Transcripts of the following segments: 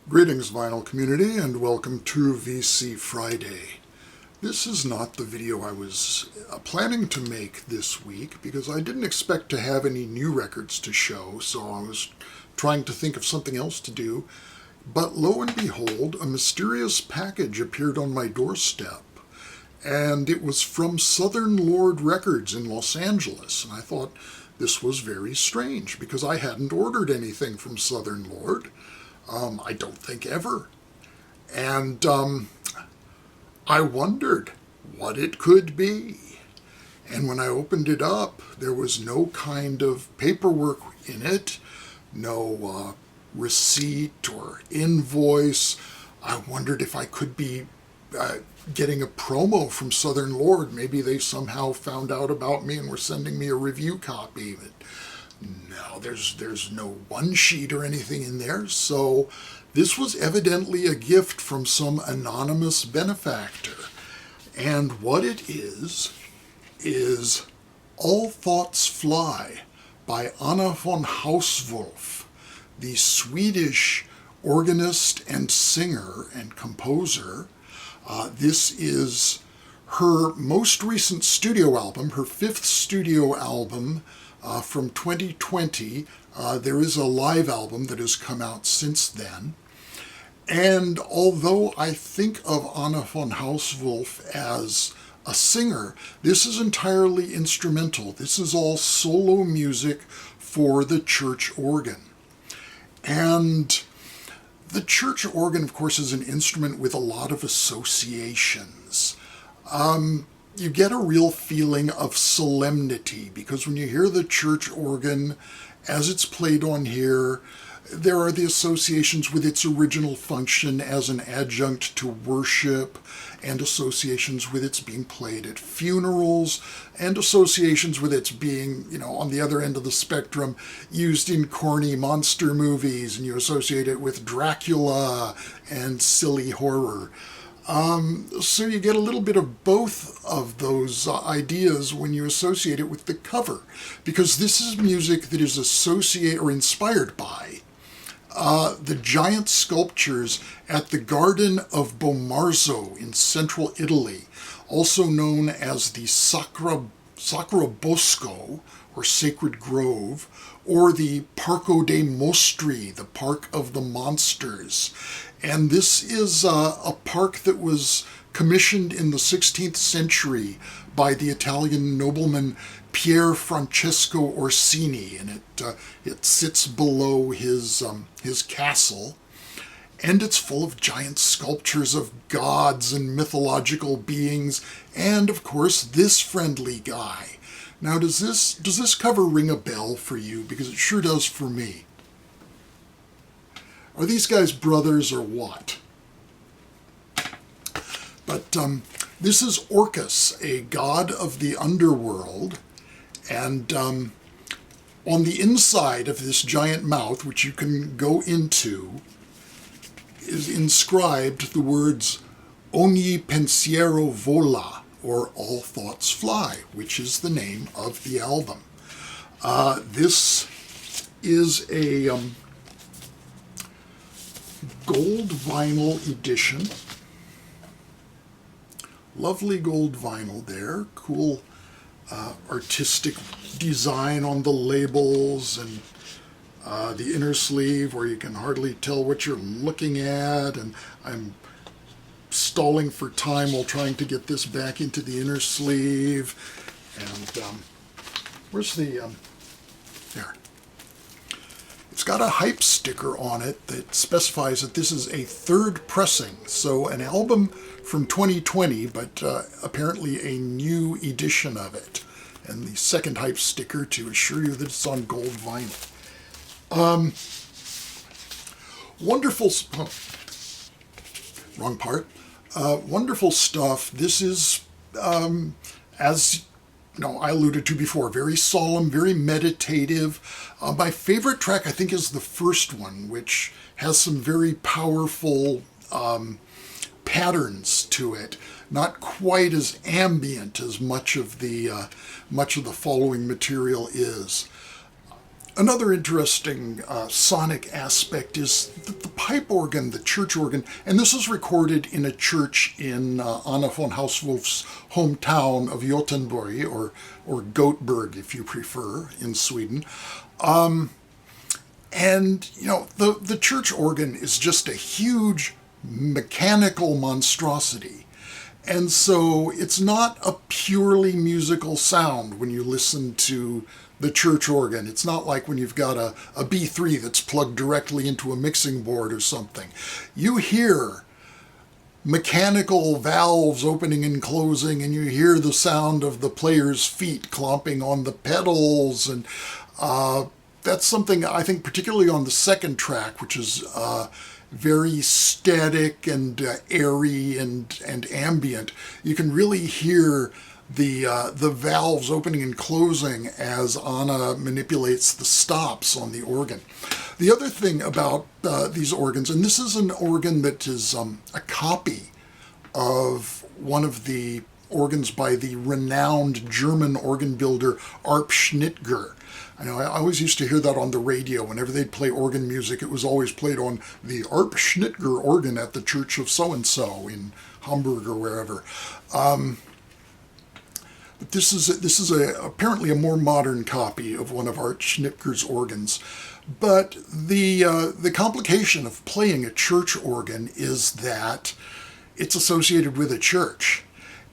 Greetings, vinyl community, and welcome to VC Friday. This is not the video I was planning to make this week because I didn't expect to have any new records to show, so I was trying to think of something else to do. But lo and behold, a mysterious package appeared on my doorstep, and it was from Southern Lord Records in Los Angeles, and I thought this was very strange because I hadn't ordered anything from Southern Lord. I don't think ever. And I wondered what it could be. And when I opened it up, there was no kind of paperwork in it, no receipt or invoice. I wondered if I could be getting a promo from Southern Lord. Maybe they somehow found out about me and were sending me a review copy. But no, there's no one sheet or anything in there, so this was evidently a gift from some anonymous benefactor. And what it is All Thoughts Fly by Anna von Hauswolf, the Swedish organist and singer and composer. This is her most recent studio album, her fifth studio album, from 2020. There is a live album that has come out since then. And although I think of Anna von Hauswolf as a singer, this is entirely instrumental. This is all solo music for the church organ. And the church organ, of course, is an instrument with a lot of associations. You get a real feeling of solemnity because when you hear the church organ as it's played on here, there are the associations with its original function as an adjunct to worship, and associations with its being played at funerals, and associations with its being, on the other end of the spectrum, used in corny monster movies, and you associate it with Dracula and silly horror. So you get a little bit of both of those ideas when you associate it with the cover, because this is music that is associated or inspired by the giant sculptures at the Garden of Bomarzo in central Italy, also known as the Sacro Bosco, or Sacred Grove, or the Parco dei Mostri, the Park of the Monsters. And this is a park that was commissioned in the 16th century by the Italian nobleman Pier Francesco Orsini, and it sits below his castle, and it's full of giant sculptures of gods and mythological beings, and of course this friendly guy. Now, does this cover ring a bell for you? Because it sure does for me. Are these guys brothers or what? But this is Orcus, a god of the underworld, and on the inside of this giant mouth, which you can go into, is inscribed the words Ogni pensiero vola, or All Thoughts Fly, which is the name of the album. This is a gold vinyl edition. Lovely gold vinyl there. Cool artistic design on the labels and the inner sleeve where you can hardly tell what you're looking at. And I'm stalling for time while trying to get this back into the inner sleeve. And where's the... there. It's got a hype sticker on it that specifies that this is a third pressing, so an album from 2020, but apparently a new edition of it. And the second hype sticker to assure you that it's on gold vinyl. Wonderful, wrong part. Wonderful stuff. This is, as I alluded to before, very solemn, very meditative. My favorite track, I think, is the first one, which has some very powerful patterns to it. Not quite as ambient as much of the following material is. Another interesting sonic aspect is that the pipe organ, the church organ, and this is recorded in a church in Anna von Hauswolf's hometown of Gothenburg, or Göteborg if you prefer, in Sweden. And, you know, the church organ is just a huge mechanical monstrosity. And so it's not a purely musical sound when you listen to the church organ. It's not like when you've got a B3 that's plugged directly into a mixing board or something. You hear mechanical valves opening and closing, and you hear the sound of the player's feet clomping on the pedals, and that's something I think particularly on the second track, which is very static and airy and ambient. You can really hear the valves opening and closing as Anna manipulates the stops on the organ. The other thing about these organs, and this is an organ that is a copy of one of the organs by the renowned German organ builder Arp Schnitger. I know I always used to hear that on the radio. Whenever they'd play organ music, it was always played on the Arp Schnitger organ at the church of so-and-so in Hamburg or wherever. But this is apparently a more modern copy of one of Arp Schnitger's organs. But the complication of playing a church organ is that it's associated with a church.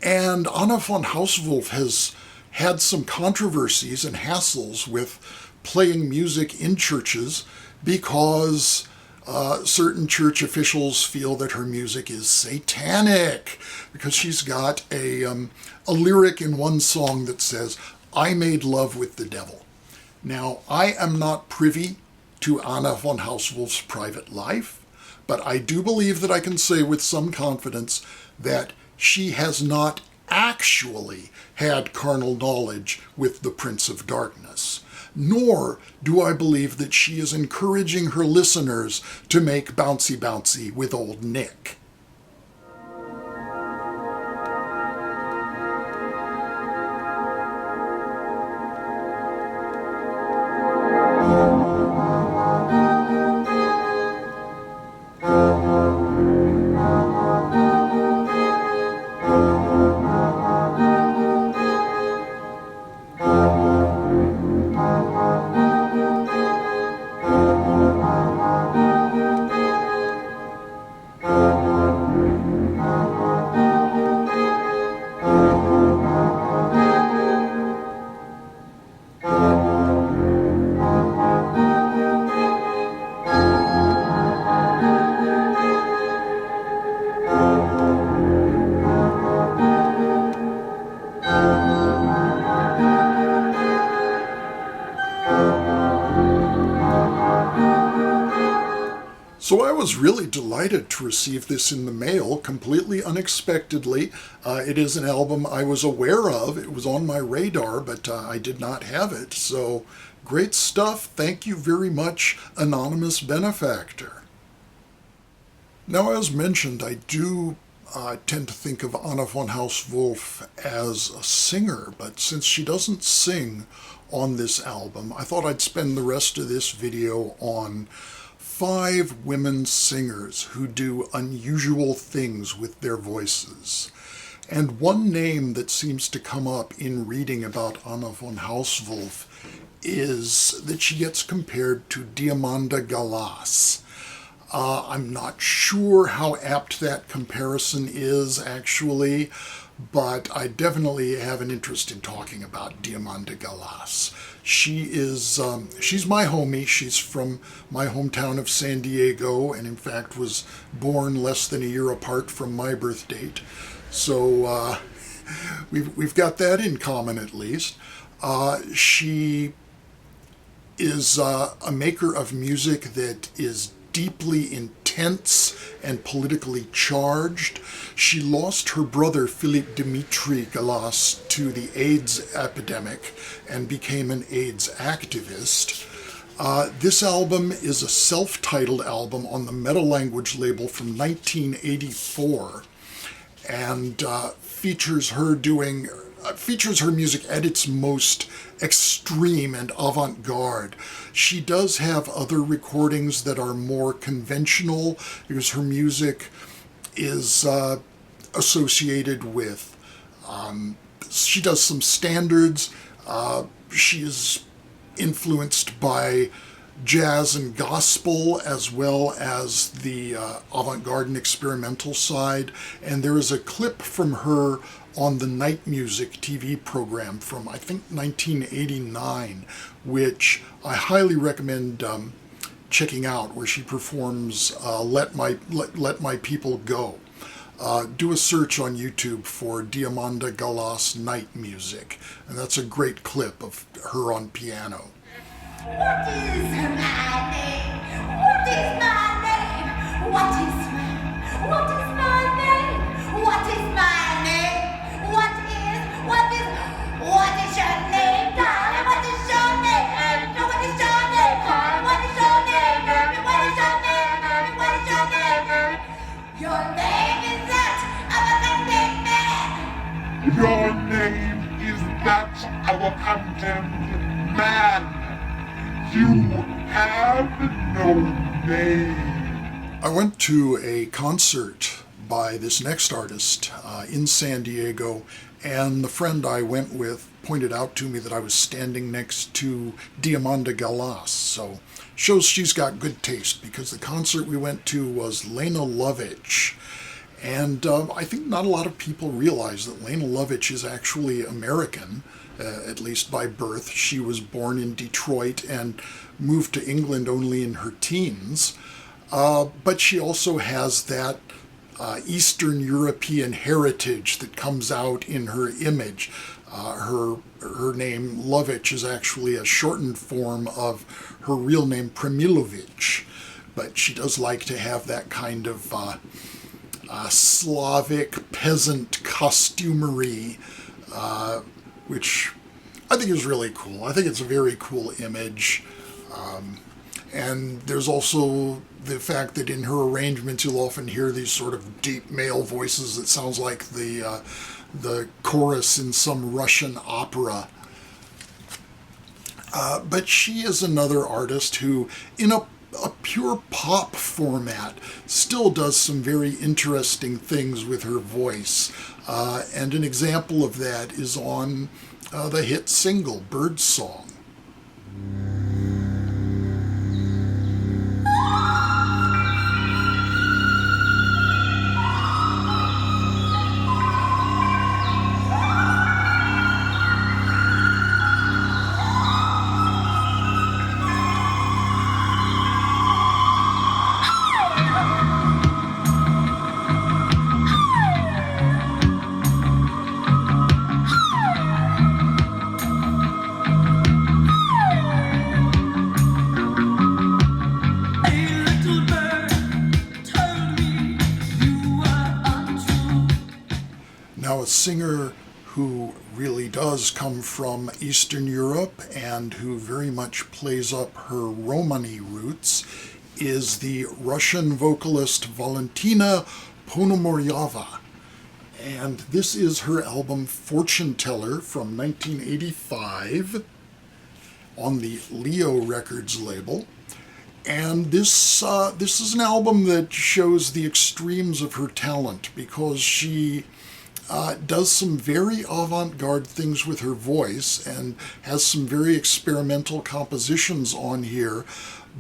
And Anna von Hauswolf has had some controversies and hassles with playing music in churches because certain church officials feel that her music is satanic, because she's got a lyric in one song that says, "I made love with the devil." Now, I am not privy to Anna von Hauswolf's private life, but I do believe that I can say with some confidence that she has not actually had carnal knowledge with the Prince of Darkness, nor do I believe that she is encouraging her listeners to make bouncy bouncy with old Nick. So I was really delighted to receive this in the mail, completely unexpectedly. It is an album I was aware of. It was on my radar, but I did not have it. So great stuff. Thank you very much, anonymous benefactor. Now, as mentioned, I do tend to think of Anna von Hauswolf as a singer, but since she doesn't sing on this album, I thought I'd spend the rest of this video on 5 women singers who do unusual things with their voices. And one name that seems to come up in reading about Anna von Hauswolf is that she gets compared to Diamanda Galas. I'm not sure how apt that comparison is, actually, but I definitely have an interest in talking about Diamanda Galas. She's my homie. She's from my hometown of San Diego, and in fact was born less than a year apart from my birth date. So we've got that in common, at least. She is a maker of music that is deeply intense and politically charged. She lost her brother Philip Dimitri Galas to the AIDS epidemic and became an AIDS activist. This album is a self-titled album on the Meta Language label from 1984 and features her doing features her music at its most extreme and avant-garde. She does have other recordings that are more conventional because her music is associated with, she does some standards. She is influenced by jazz and gospel as well as the avant-garde and experimental side. And there is a clip from her on the Night Music TV program from, I think, 1989, which I highly recommend checking out, where she performs Let My People Go. Do a search on YouTube for Diamanda Galas Night Music, and that's a great clip of her on piano. What is my name? What is my name? What is my name? What is my name? What is your name, darling? What is your name? What is your name, darling? What is your name, baby? What is your name, baby? What is your name, baby? Your name is that of a condemned man. Your name is that of a condemned man. You have no name. I went to a concert by this next artist in San Diego, and the friend I went with pointed out to me that I was standing next to Diamanda Galas, so shows she's got good taste, because the concert we went to was Lene Lovich. And I think not a lot of people realize that Lene Lovich is actually American, at least by birth. She was born in Detroit and moved to England only in her teens. But she also has that Eastern European heritage that comes out in her image. Her name, Lovich, is actually a shortened form of her real name, Premilovich. But she does like to have that kind of Slavic peasant costumery, which I think is really cool. I think it's a very cool image. And there's also the fact that in her arrangements you'll often hear these sort of deep male voices that sounds like the chorus in some Russian opera. But she is another artist who, in a pure pop format, still does some very interesting things with her voice. And an example of that is on the hit single, Birdsong. Now, a singer who really does come from Eastern Europe and who very much plays up her Romani roots is the Russian vocalist Valentina Ponomareva. And this is her album Fortune Teller from 1985 on the Leo Records label. And this is an album that shows the extremes of her talent, because she does some very avant-garde things with her voice and has some very experimental compositions on here.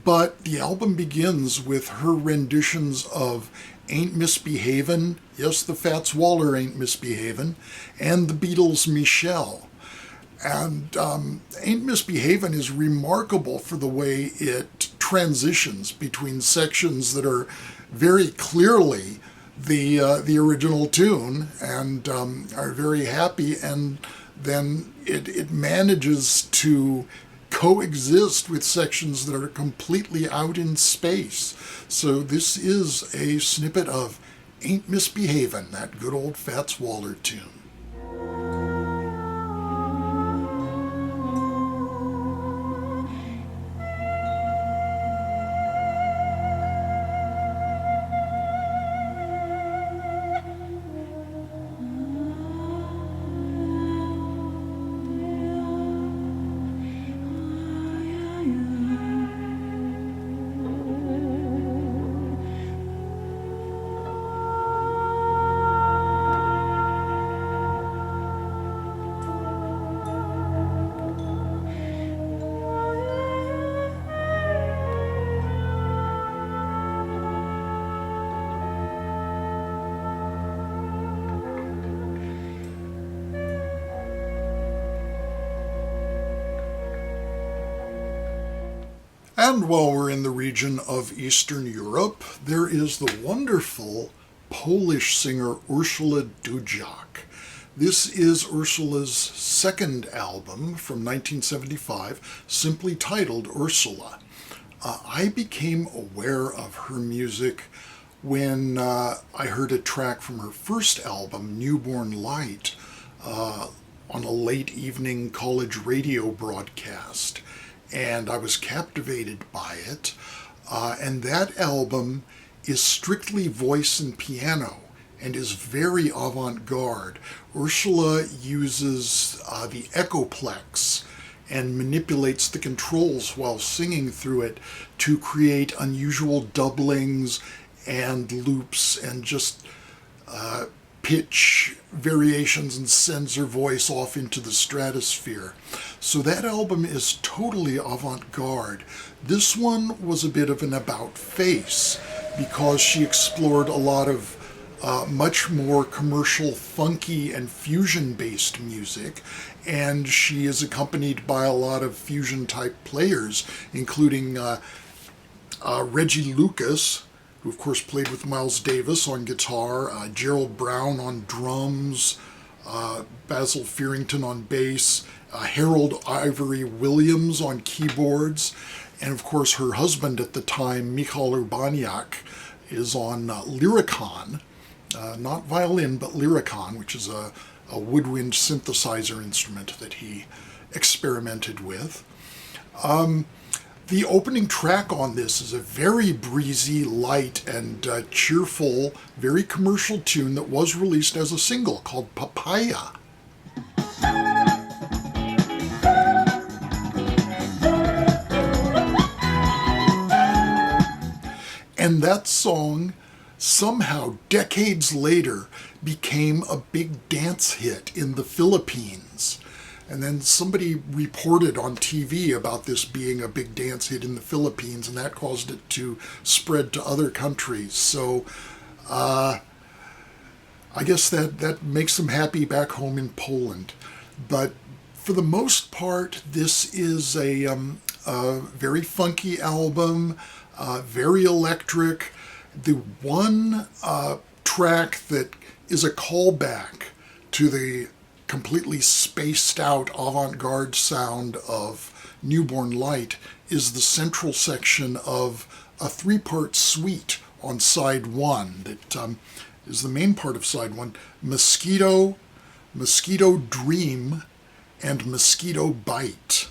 But the album begins with her renditions of Ain't Misbehavin', yes, the Fats Waller Ain't Misbehavin', and the Beatles' Michelle. And Ain't Misbehavin' is remarkable for the way it transitions between sections that are very clearly the original tune and are very happy, and then it manages to coexist with sections that are completely out in space. So this is a snippet of Ain't Misbehavin', that good old Fats Waller tune. And while we're in the region of Eastern Europe, there is the wonderful Polish singer Urszula Dudziak. This is Urszula's second album from 1975, simply titled Urszula. I became aware of her music when I heard a track from her first album, Newborn Light, on a late evening college radio broadcast. And I was captivated by it. And that album is strictly voice and piano and is very avant-garde. Urszula uses the echoplex and manipulates the controls while singing through it to create unusual doublings and loops and just pitch variations, and sends her voice off into the stratosphere. So that album is totally avant-garde. This one was a bit of an about-face because she explored a lot of much more commercial, funky, and fusion-based music, and she is accompanied by a lot of fusion-type players, including Reggie Lucas, who of course played with Miles Davis on guitar, Gerald Brown on drums, Basil Fearington on bass, Harold Ivory Williams on keyboards, and of course her husband at the time, Michal Urbaniak, is on lyricon, not violin, but lyricon, which is a woodwind synthesizer instrument that he experimented with. The opening track on this is a very breezy, light, and cheerful, very commercial tune that was released as a single called Papaya. And that song, somehow, decades later, became a big dance hit in the Philippines. And then somebody reported on TV about this being a big dance hit in the Philippines, and that caused it to spread to other countries. So I guess that makes them happy back home in Poland. But for the most part, this is a very funky album, very electric. The one track that is a callback to the completely spaced out avant-garde sound of Newborn Light is the central section of a 3-part suite on side 1 that is the main part of side 1. Mosquito, Mosquito Dream, and Mosquito Bite.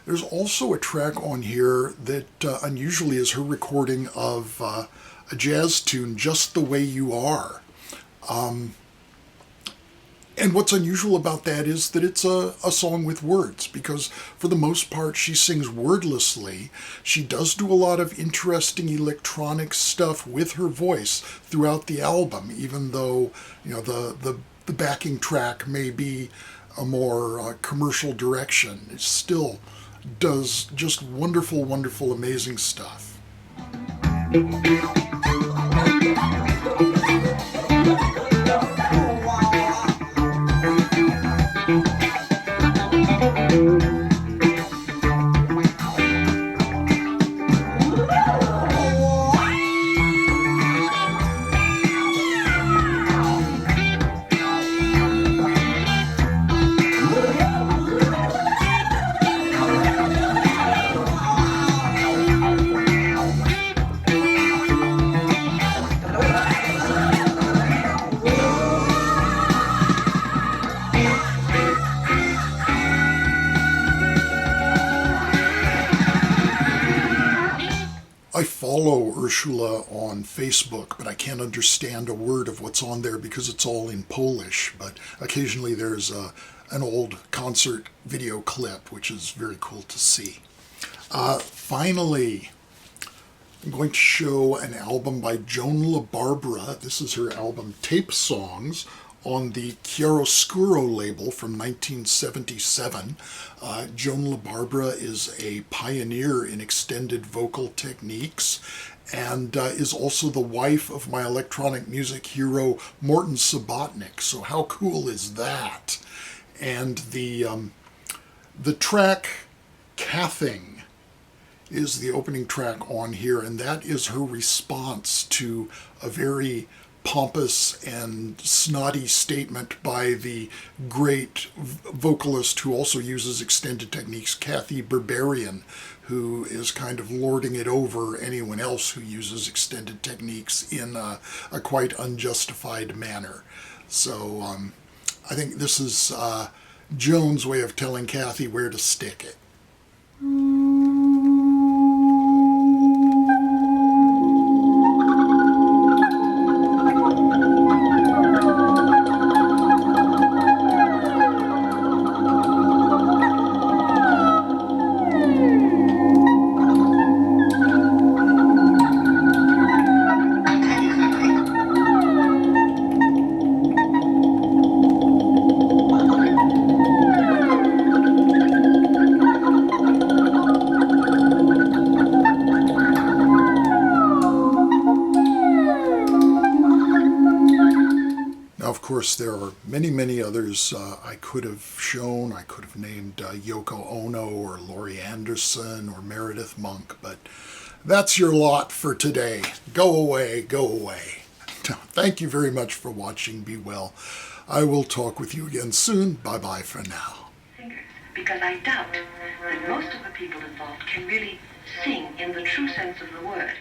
There's also a track on here that unusually is her recording of a jazz tune, Just the Way You Are. And what's unusual about that is that it's a song with words, because for the most part she sings wordlessly. She does do a lot of interesting electronic stuff with her voice throughout the album, even though the backing track may be a more commercial direction. It still does just wonderful, wonderful, amazing stuff. I follow Urszula on Facebook, but I can't understand a word of what's on there because it's all in Polish. But occasionally there's an old concert video clip, which is very cool to see. Finally, I'm going to show an album by Joan La Barbara. This is her album Tape Songs on the Chiaroscuro label from 1977. Joan La Barbara is a pioneer in extended vocal techniques and is also the wife of my electronic music hero Morton Subotnick. So how cool is that? And the track Cathing is the opening track on here, and that is her response to a very pompous and snotty statement by the great vocalist who also uses extended techniques, Kathy Berberian, who is kind of lording it over anyone else who uses extended techniques in a quite unjustified manner. So I think this is Joan's way of telling Kathy where to stick it. Of course, there are many others I could have shown. I could have named Yoko Ono or Laurie Anderson or Meredith Monk, but that's your lot for today. Go away, go away. Thank you very much for watching. Be well. I will talk with you again soon. Bye-bye for now. Singers, because I doubt that most of the people involved can really sing in the true sense of the word.